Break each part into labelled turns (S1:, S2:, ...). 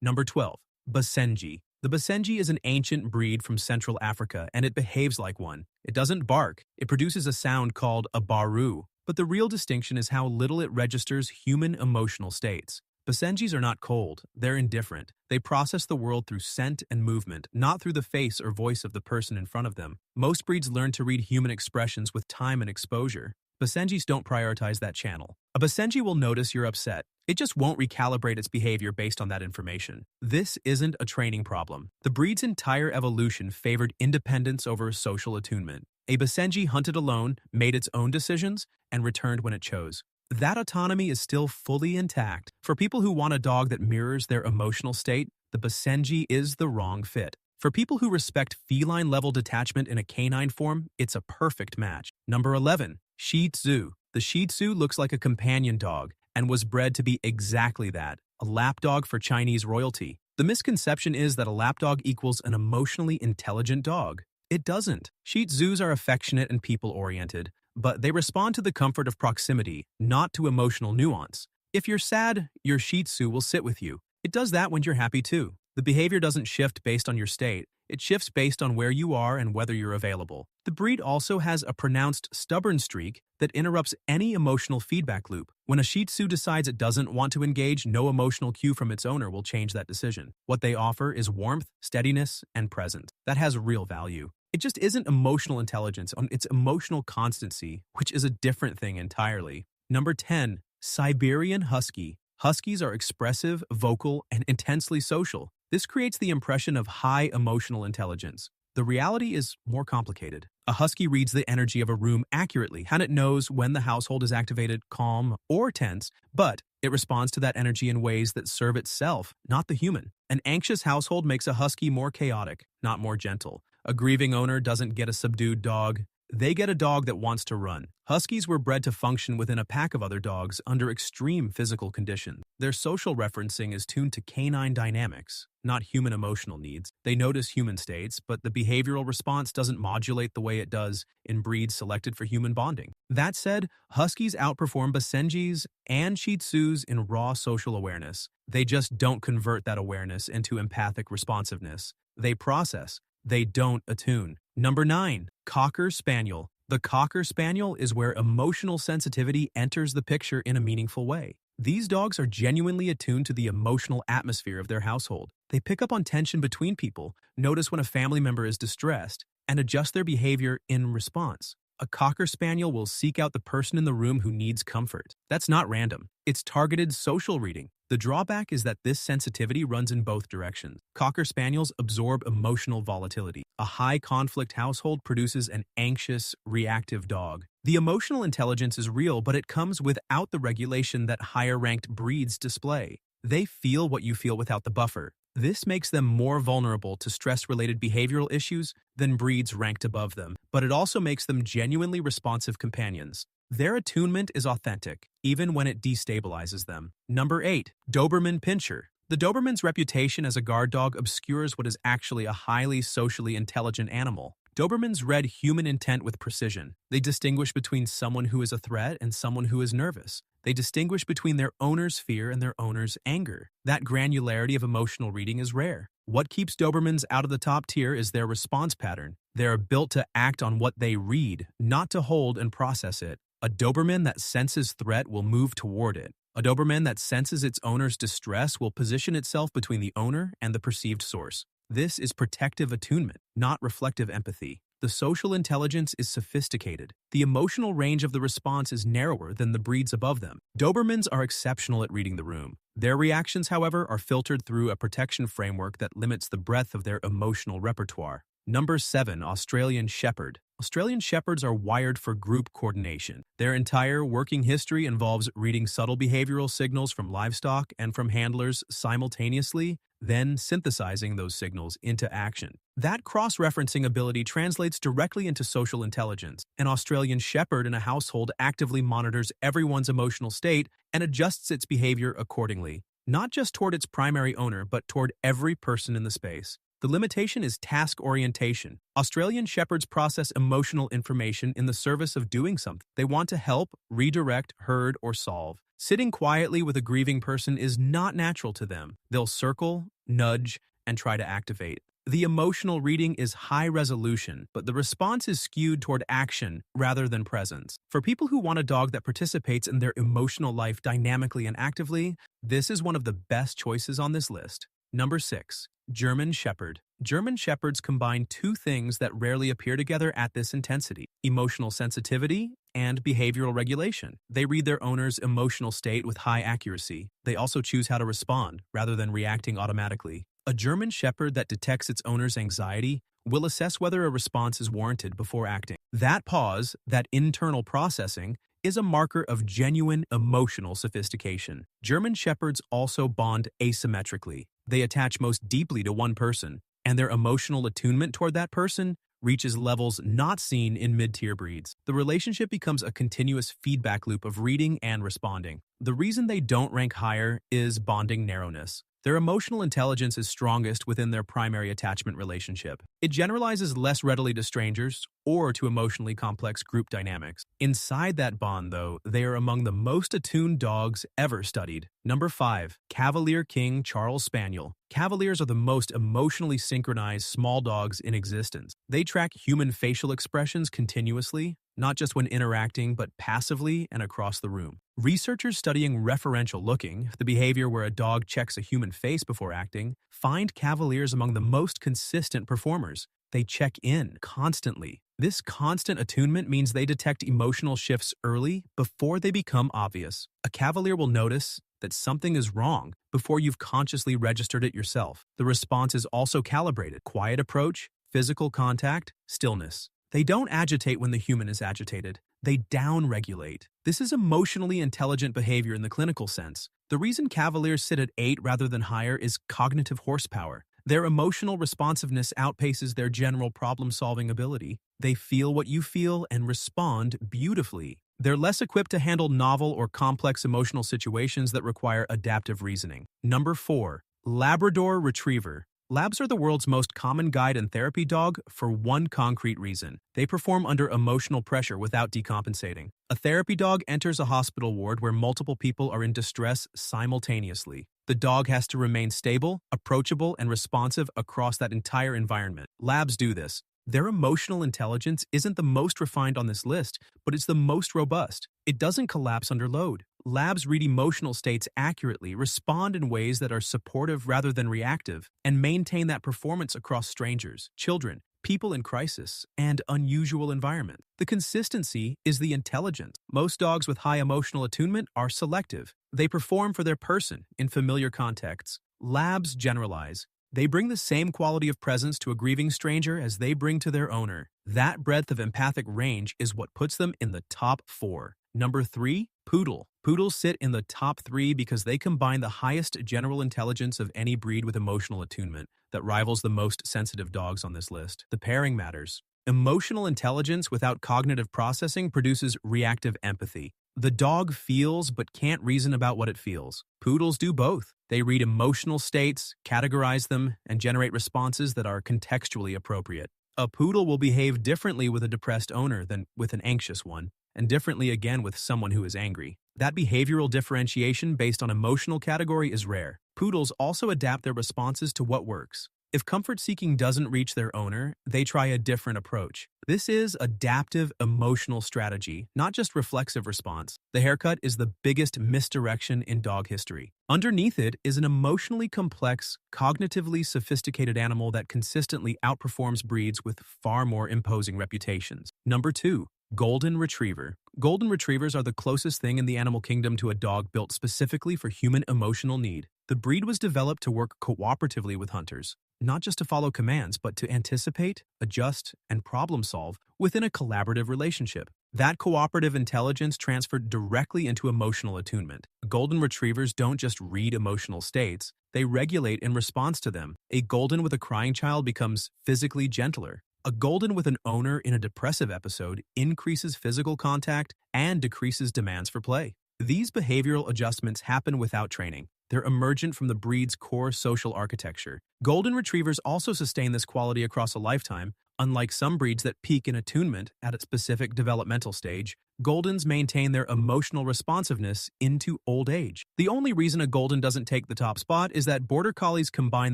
S1: Number 12. Basenji. The Basenji is an ancient breed from Central Africa, and it behaves like one. It doesn't bark. It produces a sound called a baru, but the real distinction is how little it registers human emotional states. Basenjis are not cold, they're indifferent. They process the world through scent and movement, not through the face or voice of the person in front of them. Most breeds learn to read human expressions with time and exposure. Basenjis don't prioritize that channel. A Basenji will notice you're upset. It just won't recalibrate its behavior based on that information. This isn't a training problem. The breed's entire evolution favored independence over social attunement. A Basenji hunted alone, made its own decisions, and returned when it chose. That autonomy is still fully intact. For people who want a dog that mirrors their emotional state, the Basenji is the wrong fit. For people who respect feline-level detachment in a canine form, it's a perfect match. Number 11. Shih Tzu. The Shih Tzu looks like a companion dog and was bred to be exactly that, a lapdog for Chinese royalty. The misconception is that a lapdog equals an emotionally intelligent dog. It doesn't. Shih Tzus are affectionate and people-oriented, but they respond to the comfort of proximity, not to emotional nuance. If you're sad, your Shih Tzu will sit with you. It does that when you're happy too. The behavior doesn't shift based on your state. It shifts based on where you are and whether you're available. The breed also has a pronounced stubborn streak that interrupts any emotional feedback loop. When a Shih Tzu decides it doesn't want to engage, no emotional cue from its owner will change that decision. What they offer is warmth, steadiness, and presence. That has real value. It just isn't emotional intelligence, it's emotional constancy, which is a different thing entirely. Number 10. Siberian Husky. Huskies are expressive, vocal, and intensely social. This creates the impression of high emotional intelligence. The reality is more complicated. A husky reads the energy of a room accurately, and it knows when the household is activated, calm, or tense, but it responds to that energy in ways that serve itself, not the human. An anxious household makes a husky more chaotic, not more gentle. A grieving owner doesn't get a subdued dog. They get a dog that wants to run. Huskies were bred to function within a pack of other dogs under extreme physical conditions. Their social referencing is tuned to canine dynamics, not human emotional needs. They notice human states, but the behavioral response doesn't modulate the way it does in breeds selected for human bonding. That said, Huskies outperform Basenjis and Shih Tzus in raw social awareness. They just don't convert that awareness into empathic responsiveness. They process. They don't attune. Number 9. Cocker Spaniel. The Cocker Spaniel is where emotional sensitivity enters the picture in a meaningful way. These dogs are genuinely attuned to the emotional atmosphere of their household. They pick up on tension between people, notice when a family member is distressed, and adjust their behavior in response. A Cocker Spaniel will seek out the person in the room who needs comfort. That's not random. It's targeted social reading. The drawback is that this sensitivity runs in both directions. Cocker Spaniels absorb emotional volatility. A high-conflict household produces an anxious, reactive dog. The emotional intelligence is real, but it comes without the regulation that higher-ranked breeds display. They feel what you feel without the buffer. This makes them more vulnerable to stress-related behavioral issues than breeds ranked above them, but it also makes them genuinely responsive companions. Their attunement is authentic, even when it destabilizes them. Number 8. Doberman Pinscher. The Doberman's reputation as a guard dog obscures what is actually a highly socially intelligent animal. Dobermans read human intent with precision. They distinguish between someone who is a threat and someone who is nervous. They distinguish between their owner's fear and their owner's anger. That granularity of emotional reading is rare. What keeps Dobermans out of the top tier is their response pattern. They are built to act on what they read, not to hold and process it. A Doberman that senses threat will move toward it. A Doberman that senses its owner's distress will position itself between the owner and the perceived source. This is protective attunement, not reflective empathy. The social intelligence is sophisticated. The emotional range of the response is narrower than the breeds above them. Dobermans are exceptional at reading the room. Their reactions, however, are filtered through a protection framework that limits the breadth of their emotional repertoire. Number 7. Australian Shepherd. Australian Shepherds are wired for group coordination. Their entire working history involves reading subtle behavioral signals from livestock and from handlers simultaneously, then synthesizing those signals into action. That cross-referencing ability translates directly into social intelligence. An Australian Shepherd in a household actively monitors everyone's emotional state and adjusts its behavior accordingly, not just toward its primary owner, but toward every person in the space. The limitation is task orientation. Australian Shepherds process emotional information in the service of doing something. They want to help, redirect, herd, or solve. Sitting quietly with a grieving person is not natural to them. They'll circle, nudge, and try to activate. The emotional reading is high resolution, but the response is skewed toward action rather than presence. For people who want a dog that participates in their emotional life dynamically and actively, this is one of the best choices on this list. Number 6. German Shepherd. German Shepherds combine two things that rarely appear together at this intensity: emotional sensitivity and behavioral regulation. They read their owner's emotional state with high accuracy. They also choose how to respond, rather than reacting automatically. A German Shepherd that detects its owner's anxiety will assess whether a response is warranted before acting. That pause, that internal processing, is a marker of genuine emotional sophistication. German Shepherds also bond asymmetrically. They attach most deeply to one person, and their emotional attunement toward that person reaches levels not seen in mid-tier breeds. The relationship becomes a continuous feedback loop of reading and responding. The reason they don't rank higher is bonding narrowness. Their emotional intelligence is strongest within their primary attachment relationship. It generalizes less readily to strangers or to emotionally complex group dynamics. Inside that bond, though, they are among the most attuned dogs ever studied. Number 5. Cavalier King Charles Spaniel. Cavaliers are the most emotionally synchronized small dogs in existence. They track human facial expressions continuously, not just when interacting, but passively and across the room. Researchers studying referential looking, the behavior where a dog checks a human face before acting, find Cavaliers among the most consistent performers. They check in constantly. This constant attunement means they detect emotional shifts early before they become obvious. A Cavalier will notice that something is wrong before you've consciously registered it yourself. The response is also calibrated: quiet approach, physical contact, stillness. They don't agitate when the human is agitated. They down-regulate. This is emotionally intelligent behavior in the clinical sense. The reason Cavaliers sit at 8 rather than higher is cognitive horsepower. Their emotional responsiveness outpaces their general problem-solving ability. They feel what you feel and respond beautifully. They're less equipped to handle novel or complex emotional situations that require adaptive reasoning. Number 4. Labrador Retriever. Labs are the world's most common guide and therapy dog for one concrete reason: they perform under emotional pressure without decompensating. A therapy dog enters a hospital ward where multiple people are in distress simultaneously. The dog has to remain stable, approachable, and responsive across that entire environment. Labs do this. Their emotional intelligence isn't the most refined on this list, but it's the most robust. It doesn't collapse under load. Labs read emotional states accurately, respond in ways that are supportive rather than reactive, and maintain that performance across strangers, children, people in crisis, and unusual environments. The consistency is the intelligence. Most dogs with high emotional attunement are selective. They perform for their person in familiar contexts. Labs generalize. They bring the same quality of presence to a grieving stranger as they bring to their owner. That breadth of empathic range is what puts them in the top 4. Number 3, Poodle. Poodles sit in the top 3 because they combine the highest general intelligence of any breed with emotional attunement that rivals the most sensitive dogs on this list. The pairing matters. Emotional intelligence without cognitive processing produces reactive empathy. The dog feels but can't reason about what it feels. Poodles do both. They read emotional states, categorize them, and generate responses that are contextually appropriate. A poodle will behave differently with a depressed owner than with an anxious one, and differently again with someone who is angry. That behavioral differentiation based on emotional category is rare. Poodles also adapt their responses to what works. If comfort seeking doesn't reach their owner, they try a different approach. This is adaptive emotional strategy, not just reflexive response. The haircut is the biggest misdirection in dog history. Underneath it is an emotionally complex, cognitively sophisticated animal that consistently outperforms breeds with far more imposing reputations. Number 2. Golden Retriever. Golden Retrievers are the closest thing in the animal kingdom to a dog built specifically for human emotional need. The breed was developed to work cooperatively with hunters, not just to follow commands, but to anticipate, adjust, and problem solve within a collaborative relationship. That cooperative intelligence transferred directly into emotional attunement. Golden Retrievers don't just read emotional states, they regulate in response to them. A golden with a crying child becomes physically gentler. A golden with an owner in a depressive episode increases physical contact and decreases demands for play. These behavioral adjustments happen without training. They're emergent from the breed's core social architecture. Golden Retrievers also sustain this quality across a lifetime. Unlike some breeds that peak in attunement at a specific developmental stage, Goldens maintain their emotional responsiveness into old age. The only reason a Golden doesn't take the top spot is that Border Collies combine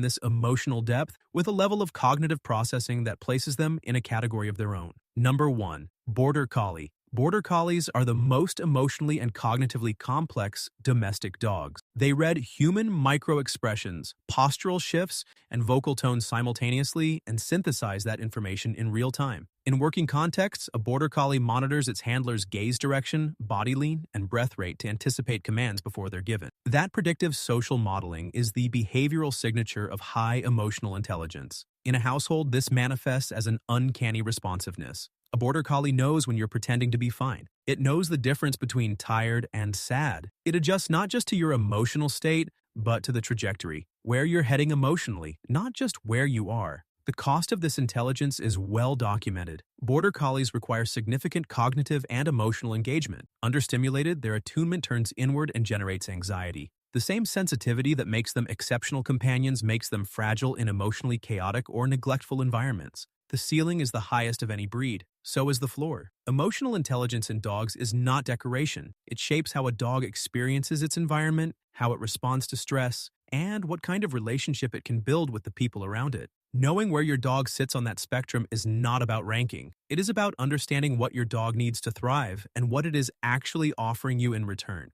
S1: this emotional depth with a level of cognitive processing that places them in a category of their own. Number 1. Border Collie. Border Collies are the most emotionally and cognitively complex domestic dogs. They read human micro-expressions, postural shifts, and vocal tones simultaneously and synthesize that information in real time. In working contexts, a Border Collie monitors its handler's gaze direction, body lean, and breath rate to anticipate commands before they're given. That predictive social modeling is the behavioral signature of high emotional intelligence. In a household, this manifests as an uncanny responsiveness. A Border Collie knows when you're pretending to be fine. It knows the difference between tired and sad. It adjusts not just to your emotional state, but to the trajectory, where you're heading emotionally, not just where you are. The cost of this intelligence is well documented. Border Collies require significant cognitive and emotional engagement. Understimulated, their attunement turns inward and generates anxiety. The same sensitivity that makes them exceptional companions makes them fragile in emotionally chaotic or neglectful environments. The ceiling is the highest of any breed. So is the floor. Emotional intelligence in dogs is not decoration. It shapes how a dog experiences its environment, how it responds to stress, and what kind of relationship it can build with the people around it. Knowing where your dog sits on that spectrum is not about ranking. It is about understanding what your dog needs to thrive and what it is actually offering you in return.